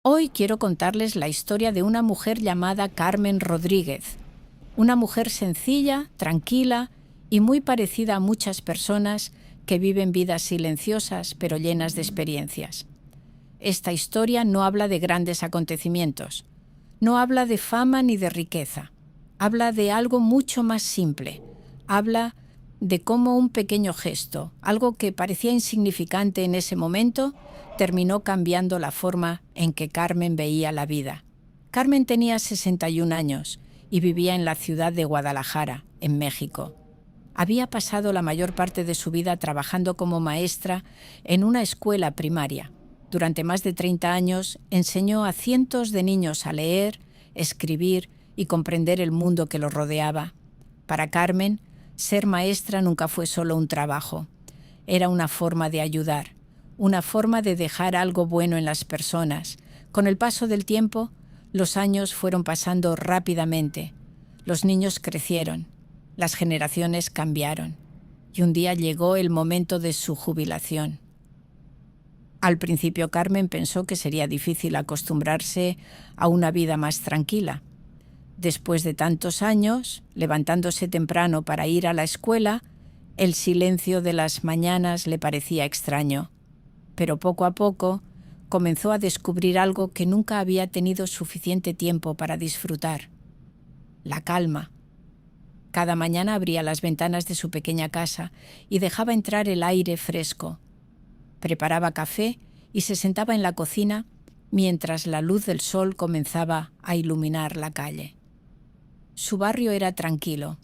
Hoy quiero contarles la historia de una mujer llamada Carmen Rodríguez, una mujer sencilla, tranquila y muy parecida a muchas personas que viven vidas silenciosas pero llenas de experiencias. Esta historia no habla de grandes acontecimientos, no habla de fama ni de riqueza, habla de algo mucho más simple, habla de cómo un pequeño gesto, algo que parecía insignificante en ese momento, terminó cambiando la forma en que Carmen veía la vida. Carmen tenía 61 años y vivía en la ciudad de Guadalajara, en México. Había pasado la mayor parte de su vida trabajando como maestra en una escuela primaria. Durante más de 30 años enseñó a cientos de niños a leer, escribir y comprender el mundo que los rodeaba. Para Carmen, ser maestra nunca fue solo un trabajo. Era una forma de ayudar, una forma de dejar algo bueno en las personas. Con el paso del tiempo, los años fueron pasando rápidamente. Los niños crecieron, las generaciones cambiaron, y un día llegó el momento de su jubilación. Al principio Carmen pensó que sería difícil acostumbrarse a una vida más tranquila. Después de tantos años, levantándose temprano para ir a la escuela, el silencio de las mañanas le parecía extraño. Pero poco a poco comenzó a descubrir algo que nunca había tenido suficiente tiempo para disfrutar: la calma. Cada mañana abría las ventanas de su pequeña casa y dejaba entrar el aire fresco. Preparaba café y se sentaba en la cocina mientras la luz del sol comenzaba a iluminar la calle. Su barrio era tranquilo.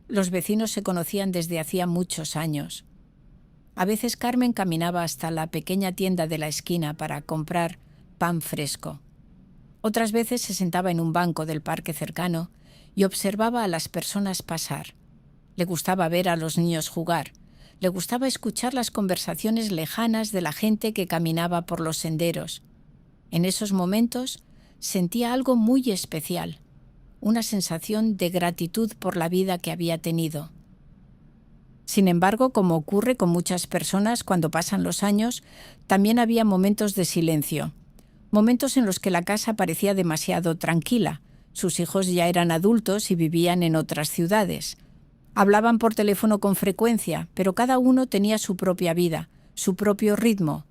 Los vecinos se conocían desde hacía muchos años. A veces Carmen caminaba hasta la pequeña tienda de la esquina para comprar pan fresco. Otras veces se sentaba en un banco del parque cercano y observaba a las personas pasar. Le gustaba ver a los niños jugar. Le gustaba escuchar las conversaciones lejanas de la gente que caminaba por los senderos. En esos momentos sentía algo muy especial, una sensación de gratitud por la vida que había tenido. Sin embargo, como ocurre con muchas personas cuando pasan los años, también había momentos de silencio, momentos en los que la casa parecía demasiado tranquila. Sus hijos ya eran adultos y vivían en otras ciudades. Hablaban por teléfono con frecuencia, pero cada uno tenía su propia vida, su propio ritmo.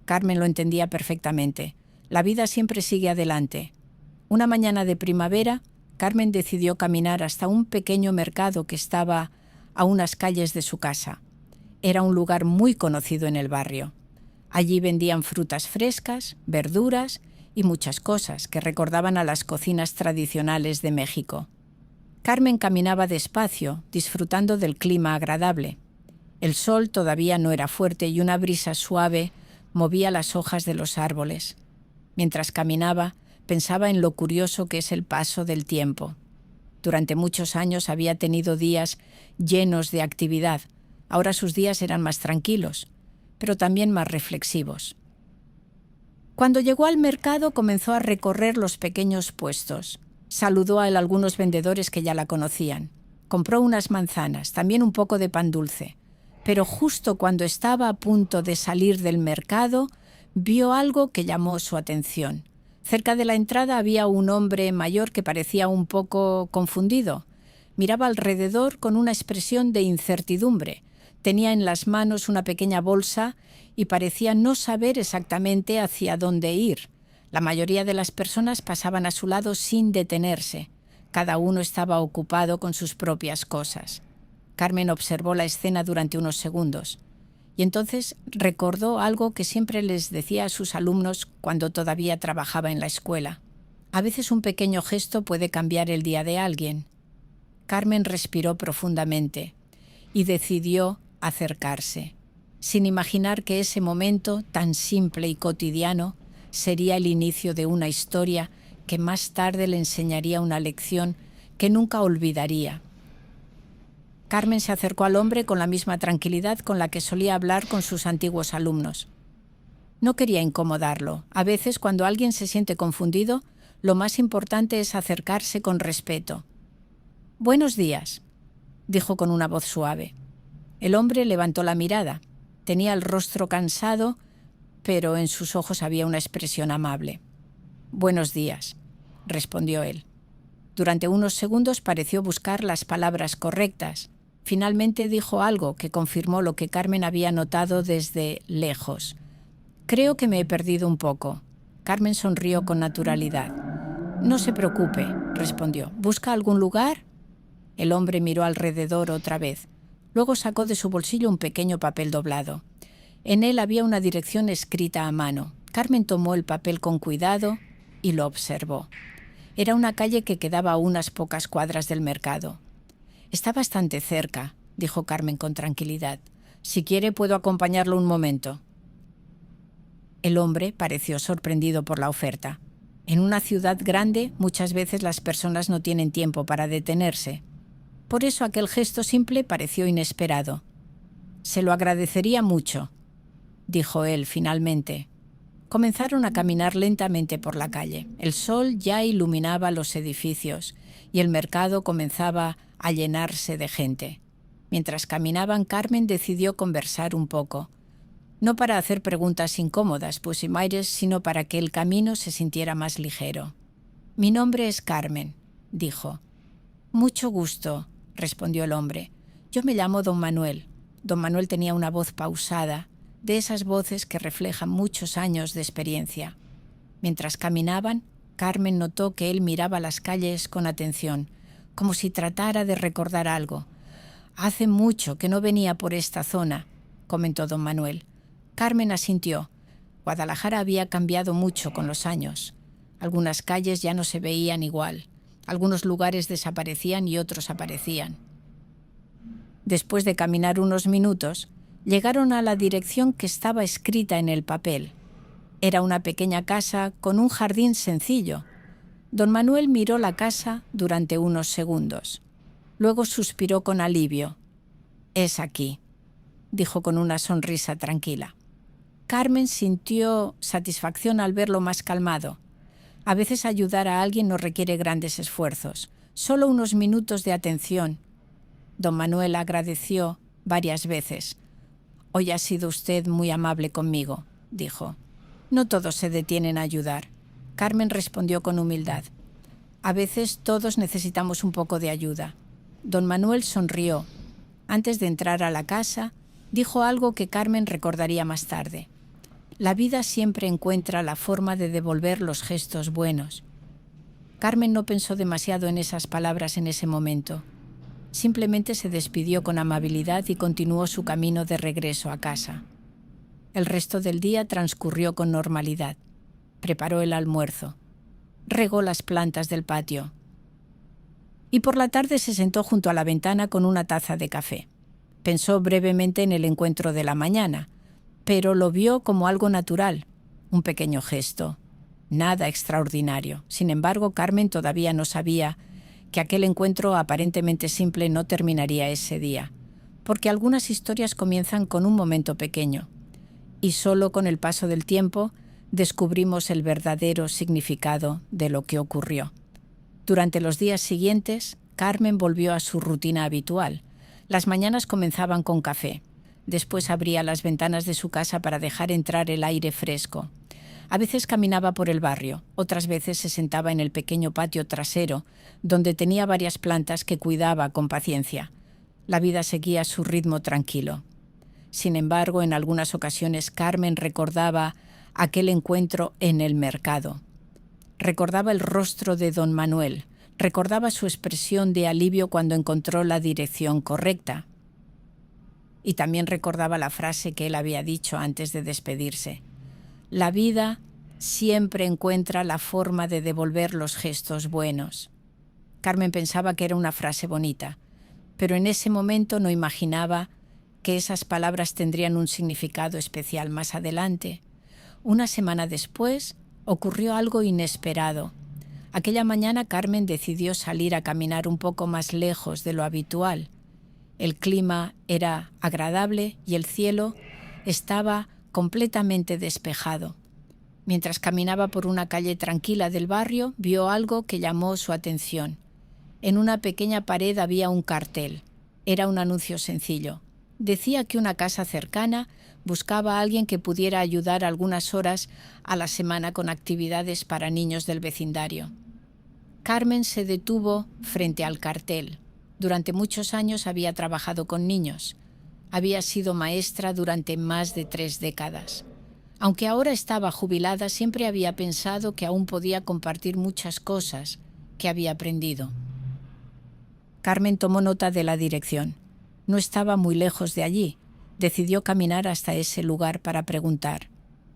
Carmen lo entendía perfectamente. La vida siempre sigue adelante. Una mañana de primavera, Carmen decidió caminar hasta un pequeño mercado que estaba a unas calles de su casa. Era un lugar muy conocido en el barrio. Allí vendían frutas frescas, verduras y muchas cosas que recordaban a las cocinas tradicionales de México. Carmen caminaba despacio, disfrutando del clima agradable. El sol todavía no era fuerte y una brisa suave movía las hojas de los árboles. Mientras caminaba, pensaba en lo curioso que es el paso del tiempo. Durante muchos años había tenido días llenos de actividad. Ahora sus días eran más tranquilos, pero también más reflexivos. Cuando llegó al mercado, comenzó a recorrer los pequeños puestos. Saludó a algunos vendedores que ya la conocían. Compró unas manzanas, también un poco de pan dulce. Pero justo cuando estaba a punto de salir del mercado, vio algo que llamó su atención. Cerca de la entrada había un hombre mayor que parecía un poco confundido. Miraba alrededor con una expresión de incertidumbre. Tenía en las manos una pequeña bolsa y parecía no saber exactamente hacia dónde ir. La mayoría de las personas pasaban a su lado sin detenerse. Cada uno estaba ocupado con sus propias cosas. Carmen observó la escena durante unos segundos y entonces recordó algo que siempre les decía a sus alumnos cuando todavía trabajaba en la escuela. A veces un pequeño gesto puede cambiar el día de alguien. Carmen respiró profundamente y decidió acercarse, sin imaginar que ese momento tan simple y cotidiano sería el inicio de una historia que más tarde le enseñaría una lección que nunca olvidaría. Carmen se acercó al hombre con la misma tranquilidad con la que solía hablar con sus antiguos alumnos. No quería incomodarlo. A veces, cuando alguien se siente confundido, lo más importante es acercarse con respeto. «Buenos días», dijo con una voz suave. El hombre levantó la mirada. Tenía el rostro cansado, pero en sus ojos había una expresión amable. Buenos días, respondió él. Durante unos segundos pareció buscar las palabras correctas. Finalmente dijo algo que confirmó lo que Carmen había notado desde lejos. Creo que me he perdido un poco. Carmen sonrió con naturalidad. No se preocupe, respondió. ¿Busca algún lugar? El hombre miró alrededor otra vez. Luego sacó de su bolsillo un pequeño papel doblado. En él había una dirección escrita a mano. Carmen tomó el papel con cuidado y lo observó. Era una calle que quedaba a unas pocas cuadras del mercado. Está bastante cerca, dijo Carmen con tranquilidad. Si quiere, puedo acompañarlo un momento. El hombre pareció sorprendido por la oferta. En una ciudad grande, muchas veces las personas no tienen tiempo para detenerse. Por eso aquel gesto simple pareció inesperado. Se lo agradecería mucho, dijo él finalmente. Comenzaron a caminar lentamente por la calle. El sol ya iluminaba los edificios y el mercado comenzaba a llenarse de gente. Mientras caminaban, Carmen decidió conversar un poco. No para hacer preguntas incómodas, Pusimaires, sino para que el camino se sintiera más ligero. «Mi nombre es Carmen», dijo. «Mucho gusto», respondió el hombre. «Yo me llamo Don Manuel». Don Manuel tenía una voz pausada, de esas voces que reflejan muchos años de experiencia. Mientras caminaban, Carmen notó que él miraba las calles con atención, como si tratara de recordar algo. «Hace mucho que no venía por esta zona», comentó don Manuel. Carmen asintió. Guadalajara había cambiado mucho con los años. Algunas calles ya no se veían igual. Algunos lugares desaparecían y otros aparecían. Después de caminar unos minutos, llegaron a la dirección que estaba escrita en el papel. Era una pequeña casa con un jardín sencillo. Don Manuel miró la casa durante unos segundos. Luego suspiró con alivio. «Es aquí», dijo con una sonrisa tranquila. Carmen sintió satisfacción al verlo más calmado. A veces ayudar a alguien no requiere grandes esfuerzos, solo unos minutos de atención. Don Manuel agradeció varias veces. «Hoy ha sido usted muy amable conmigo», dijo. «No todos se detienen a ayudar». Carmen respondió con humildad. «A veces todos necesitamos un poco de ayuda». Don Manuel sonrió. Antes de entrar a la casa, dijo algo que Carmen recordaría más tarde. La vida siempre encuentra la forma de devolver los gestos buenos. Carmen no pensó demasiado en esas palabras en ese momento. Simplemente se despidió con amabilidad y continuó su camino de regreso a casa. El resto del día transcurrió con normalidad. Preparó el almuerzo. Regó las plantas del patio. Y por la tarde se sentó junto a la ventana con una taza de café. Pensó brevemente en el encuentro de la mañana, pero lo vio como algo natural, un pequeño gesto, nada extraordinario. Sin embargo, Carmen todavía no sabía que aquel encuentro aparentemente simple no terminaría ese día, porque algunas historias comienzan con un momento pequeño, y solo con el paso del tiempo descubrimos el verdadero significado de lo que ocurrió. Durante los días siguientes, Carmen volvió a su rutina habitual. Las mañanas comenzaban con café. Después abría las ventanas de su casa para dejar entrar el aire fresco. A veces caminaba por el barrio, otras veces se sentaba en el pequeño patio trasero, donde tenía varias plantas que cuidaba con paciencia. La vida seguía su ritmo tranquilo. Sin embargo, en algunas ocasiones Carmen recordaba aquel encuentro en el mercado. Recordaba el rostro de don Manuel, recordaba su expresión de alivio cuando encontró la dirección correcta. Y también recordaba la frase que él había dicho antes de despedirse. La vida siempre encuentra la forma de devolver los gestos buenos. Carmen pensaba que era una frase bonita, pero en ese momento no imaginaba que esas palabras tendrían un significado especial más adelante. Una semana después ocurrió algo inesperado. Aquella mañana Carmen decidió salir a caminar un poco más lejos de lo habitual. El clima era agradable y el cielo estaba completamente despejado. Mientras caminaba por una calle tranquila del barrio, vio algo que llamó su atención. En una pequeña pared había un cartel. Era un anuncio sencillo. Decía que una casa cercana Buscaba a alguien que pudiera ayudar algunas horas a la semana con actividades para niños del vecindario. Carmen se detuvo frente al cartel. Durante muchos años había trabajado con niños. Había sido maestra durante más de 3 décadas. Aunque ahora estaba jubilada, siempre había pensado que aún podía compartir muchas cosas que había aprendido. Carmen tomó nota de la dirección. No estaba muy lejos de allí. Decidió caminar hasta ese lugar para preguntar.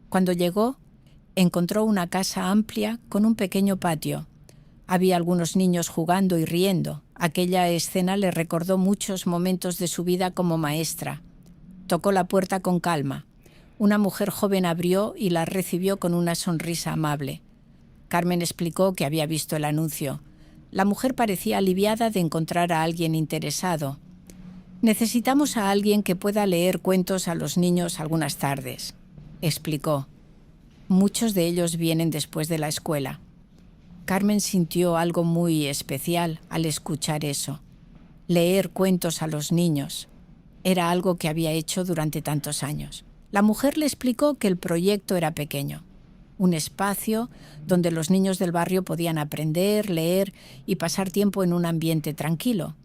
Cuando llegó, encontró una casa amplia con un pequeño patio. Había algunos niños jugando y riendo. Aquella escena le recordó muchos momentos de su vida como maestra. Tocó la puerta con calma. Una mujer joven abrió y la recibió con una sonrisa amable. Carmen explicó que había visto el anuncio. La mujer parecía aliviada de encontrar a alguien interesado. «Necesitamos a alguien que pueda leer cuentos a los niños algunas tardes», explicó. «Muchos de ellos vienen después de la escuela». Carmen sintió algo muy especial al escuchar eso. Leer cuentos a los niños era algo que había hecho durante tantos años. La mujer le explicó que el proyecto era pequeño, un espacio donde los niños del barrio podían aprender, leer y pasar tiempo en un ambiente tranquilo.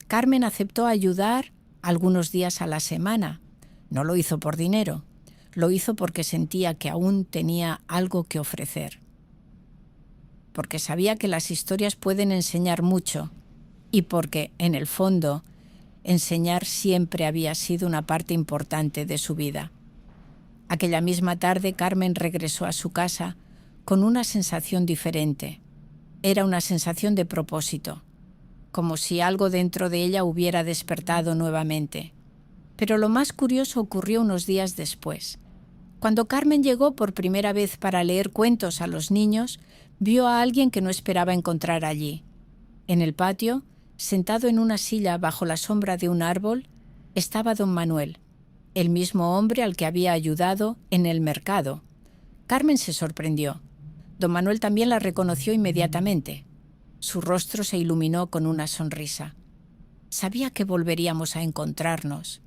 Carmen aceptó ayudar algunos días a la semana. No lo hizo por dinero, lo hizo porque sentía que aún tenía algo que ofrecer. Porque sabía que las historias pueden enseñar mucho y porque, en el fondo, enseñar siempre había sido una parte importante de su vida. Aquella misma tarde, Carmen regresó a su casa con una sensación diferente. Era una sensación de propósito, como si algo dentro de ella hubiera despertado nuevamente. Pero lo más curioso ocurrió unos días después. Cuando Carmen llegó por primera vez para leer cuentos a los niños, vio a alguien que no esperaba encontrar allí. En el patio, sentado en una silla bajo la sombra de un árbol, estaba don Manuel, el mismo hombre al que había ayudado en el mercado. Carmen se sorprendió. Don Manuel también la reconoció inmediatamente. Su rostro se iluminó con una sonrisa. «Sabía que volveríamos a encontrarnos»,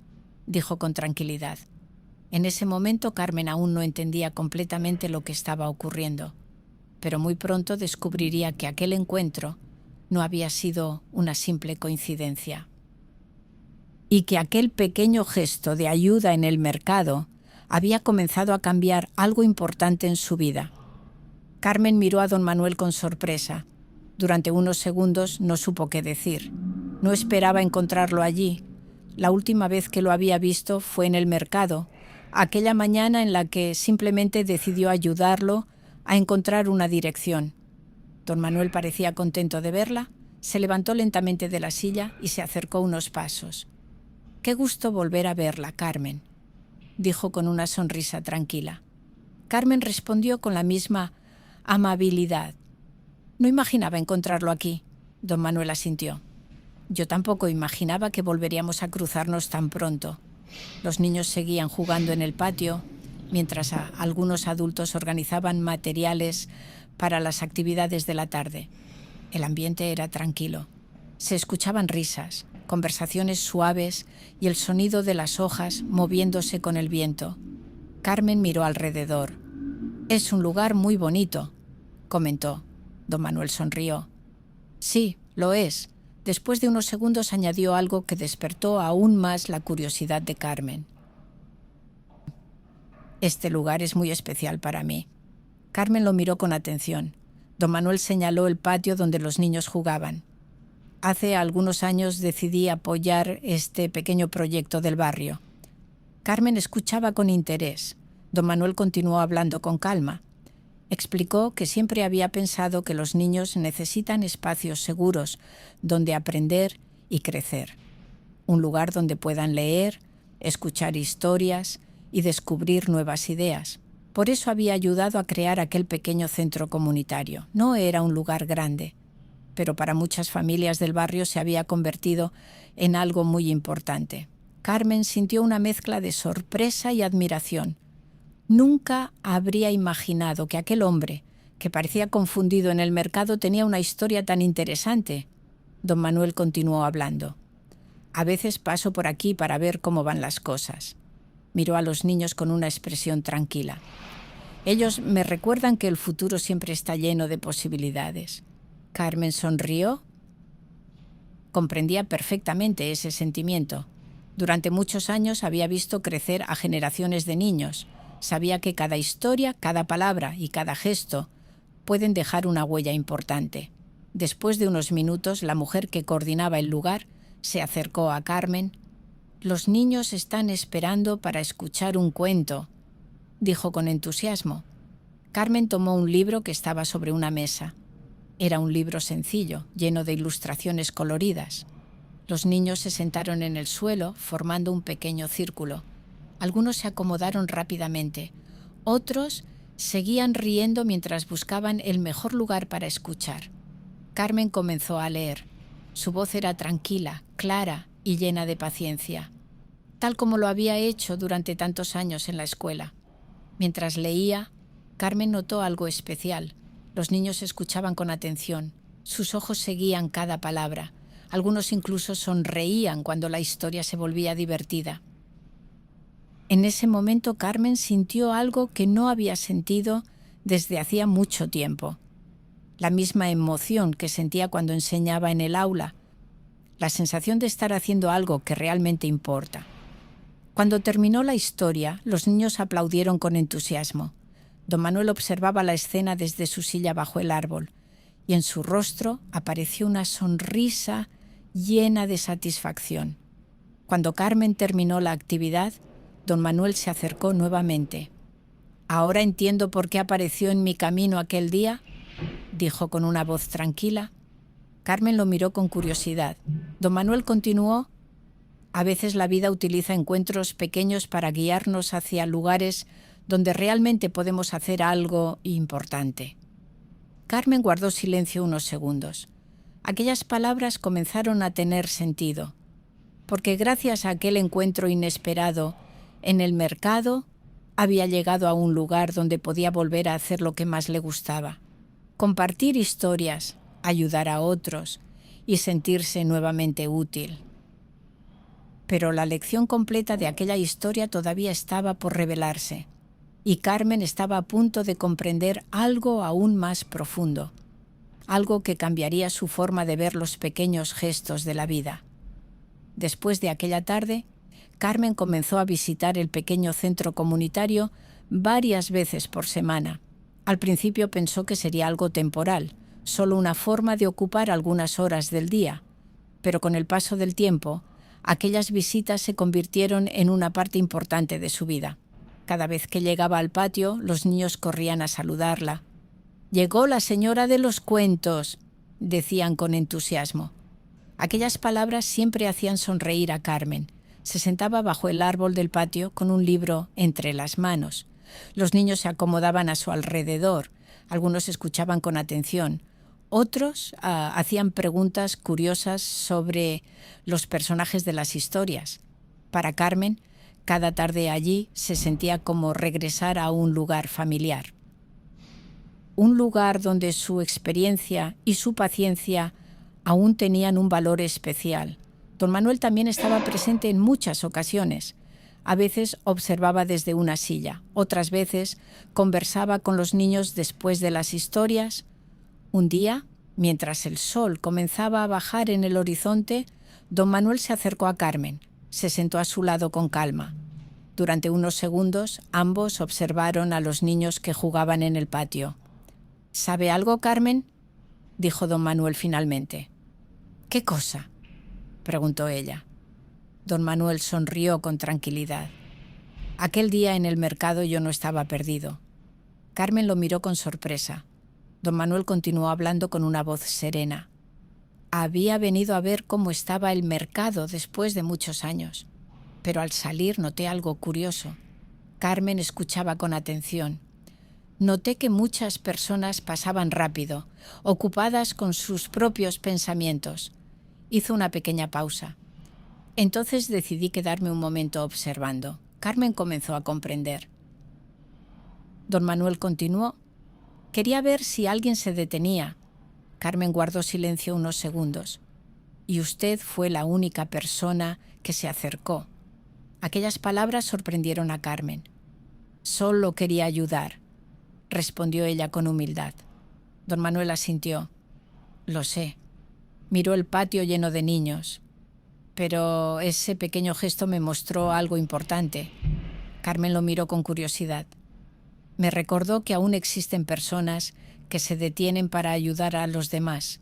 dijo con tranquilidad. En ese momento Carmen aún no entendía completamente lo que estaba ocurriendo, pero muy pronto descubriría que aquel encuentro no había sido una simple coincidencia. Y que aquel pequeño gesto de ayuda en el mercado había comenzado a cambiar algo importante en su vida. Carmen miró a don Manuel con sorpresa. Durante unos segundos no supo qué decir. No esperaba encontrarlo allí. La última vez que lo había visto fue en el mercado, aquella mañana en la que simplemente decidió ayudarlo a encontrar una dirección. Don Manuel parecía contento de verla, se levantó lentamente de la silla y se acercó unos pasos. «Qué gusto volver a verla, Carmen», dijo con una sonrisa tranquila. Carmen respondió con la misma amabilidad. «No imaginaba encontrarlo aquí», don Manuel asintió. «Yo tampoco imaginaba que volveríamos a cruzarnos tan pronto». Los niños seguían jugando en el patio, mientras algunos adultos organizaban materiales para las actividades de la tarde. El ambiente era tranquilo. Se escuchaban risas, conversaciones suaves y el sonido de las hojas moviéndose con el viento. Carmen miró alrededor. «Es un lugar muy bonito», comentó. Don Manuel sonrió. «Sí, lo es». Después de unos segundos añadió algo que despertó aún más la curiosidad de Carmen. «Este lugar es muy especial para mí». Carmen lo miró con atención. Don Manuel señaló el patio donde los niños jugaban. «Hace algunos años decidí apoyar este pequeño proyecto del barrio». Carmen escuchaba con interés. Don Manuel continuó hablando con calma. Explicó que siempre había pensado que los niños necesitan espacios seguros donde aprender y crecer. Un lugar donde puedan leer, escuchar historias y descubrir nuevas ideas. Por eso había ayudado a crear aquel pequeño centro comunitario. No era un lugar grande, pero para muchas familias del barrio se había convertido en algo muy importante. Carmen sintió una mezcla de sorpresa y admiración. Nunca habría imaginado que aquel hombre, que parecía confundido en el mercado, tenía una historia tan interesante. Don Manuel continuó hablando. «A veces paso por aquí para ver cómo van las cosas. Miró a los niños con una expresión tranquila. Ellos me recuerdan que el futuro siempre está lleno de posibilidades. Carmen sonrió. Comprendía perfectamente ese sentimiento. Durante muchos años había visto crecer a generaciones de niños. Sabía que cada historia, cada palabra y cada gesto pueden dejar una huella importante. Después de unos minutos, la mujer que coordinaba el lugar se acercó a Carmen. «Los niños están esperando para escuchar un cuento», dijo con entusiasmo. Carmen tomó un libro que estaba sobre una mesa. Era un libro sencillo, lleno de ilustraciones coloridas. Los niños se sentaron en el suelo, formando un pequeño círculo. Algunos se acomodaron rápidamente. Otros seguían riendo mientras buscaban el mejor lugar para escuchar. Carmen comenzó a leer. Su voz era tranquila, clara y llena de paciencia, tal como lo había hecho durante tantos años en la escuela. Mientras leía, Carmen notó algo especial. Los niños escuchaban con atención. Sus ojos seguían cada palabra. Algunos incluso sonreían cuando la historia se volvía divertida. En ese momento Carmen sintió algo que no había sentido desde hacía mucho tiempo. La misma emoción que sentía cuando enseñaba en el aula. La sensación de estar haciendo algo que realmente importa. Cuando terminó la historia, los niños aplaudieron con entusiasmo. Don Manuel observaba la escena desde su silla bajo el árbol, y en su rostro apareció una sonrisa llena de satisfacción. Cuando Carmen terminó la actividad, don Manuel se acercó nuevamente. «Ahora entiendo por qué apareció en mi camino aquel día», dijo con una voz tranquila. Carmen lo miró con curiosidad. Don Manuel continuó: «A veces la vida utiliza encuentros pequeños para guiarnos hacia lugares donde realmente podemos hacer algo importante». Carmen guardó silencio unos segundos. Aquellas palabras comenzaron a tener sentido, porque gracias a aquel encuentro inesperado en el mercado, había llegado a un lugar donde podía volver a hacer lo que más le gustaba: compartir historias, ayudar a otros y sentirse nuevamente útil. Pero la lección completa de aquella historia todavía estaba por revelarse, y Carmen estaba a punto de comprender algo aún más profundo, algo que cambiaría su forma de ver los pequeños gestos de la vida. Después de aquella tarde, Carmen comenzó a visitar el pequeño centro comunitario varias veces por semana. Al principio pensó que sería algo temporal, solo una forma de ocupar algunas horas del día, pero con el paso del tiempo, aquellas visitas se convirtieron en una parte importante de su vida. Cada vez que llegaba al patio, los niños corrían a saludarla. «Llegó la señora de los cuentos», decían con entusiasmo. Aquellas palabras siempre hacían sonreír a Carmen. Se sentaba bajo el árbol del patio con un libro entre las manos. Los niños se acomodaban a su alrededor. Algunos escuchaban con atención. Otros hacían preguntas curiosas sobre los personajes de las historias. Para Carmen, cada tarde allí se sentía como regresar a un lugar familiar. Un lugar donde su experiencia y su paciencia aún tenían un valor especial. Don Manuel también estaba presente en muchas ocasiones. A veces observaba desde una silla, otras veces conversaba con los niños después de las historias. Un día, mientras el sol comenzaba a bajar en el horizonte, don Manuel se acercó a Carmen. Se sentó a su lado con calma. Durante unos segundos, ambos observaron a los niños que jugaban en el patio. «¿Sabe algo, Carmen?», dijo don Manuel finalmente. «¿Qué cosa?», preguntó ella. Don Manuel sonrió con tranquilidad. «Aquel día en el mercado yo no estaba perdido». Carmen lo miró con sorpresa. Don Manuel continuó hablando con una voz serena. «Había venido a ver cómo estaba el mercado después de muchos años, pero al salir noté algo curioso». Carmen escuchaba con atención. «Noté que muchas personas pasaban rápido, ocupadas con sus propios pensamientos». Hizo una pequeña pausa. «Entonces decidí quedarme un momento observando». Carmen comenzó a comprender. Don Manuel continuó. «Quería ver si alguien se detenía». Carmen guardó silencio unos segundos. «Y usted fue la única persona que se acercó». Aquellas palabras sorprendieron a Carmen. «Solo quería ayudar», respondió ella con humildad. Don Manuel asintió. «Lo sé». Miró el patio lleno de niños. «Pero ese pequeño gesto me mostró algo importante». Carmen lo miró con curiosidad. Me recordó que aún existen personas que se detienen para ayudar a los demás.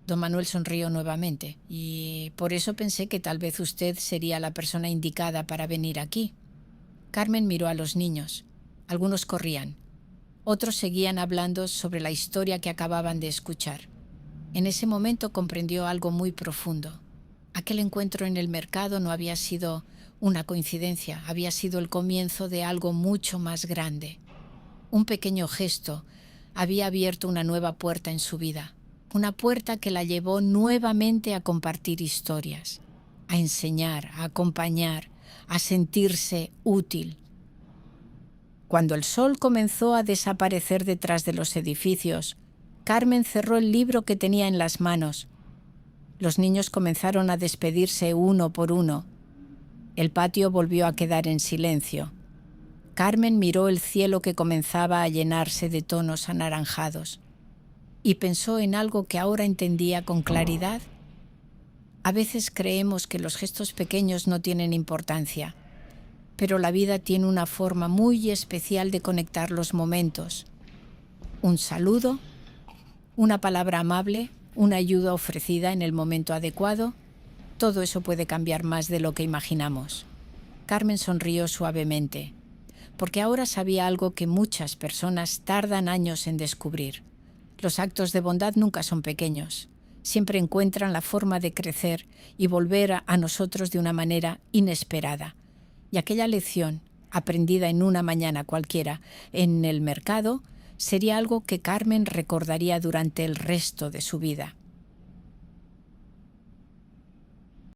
Don Manuel sonrió nuevamente. «Y por eso pensé que tal vez usted sería la persona indicada para venir aquí». Carmen miró a los niños. Algunos corrían. Otros seguían hablando sobre la historia que acababan de escuchar. En ese momento comprendió algo muy profundo. Aquel encuentro en el mercado no había sido una coincidencia, había sido el comienzo de algo mucho más grande. Un pequeño gesto había abierto una nueva puerta en su vida, una puerta que la llevó nuevamente a compartir historias, a enseñar, a acompañar, a sentirse útil. Cuando el sol comenzó a desaparecer detrás de los edificios, Carmen cerró el libro que tenía en las manos. Los niños comenzaron a despedirse uno por uno. El patio volvió a quedar en silencio. Carmen miró el cielo que comenzaba a llenarse de tonos anaranjados y pensó en algo que ahora entendía con claridad. A veces creemos que los gestos pequeños no tienen importancia, pero la vida tiene una forma muy especial de conectar los momentos. Un saludo, una palabra amable, una ayuda ofrecida en el momento adecuado, todo eso puede cambiar más de lo que imaginamos. Carmen sonrió suavemente, porque ahora sabía algo que muchas personas tardan años en descubrir. Los actos de bondad nunca son pequeños. Siempre encuentran la forma de crecer y volver a nosotros de una manera inesperada. Y aquella lección, aprendida en una mañana cualquiera en el mercado, sería algo que Carmen recordaría durante el resto de su vida.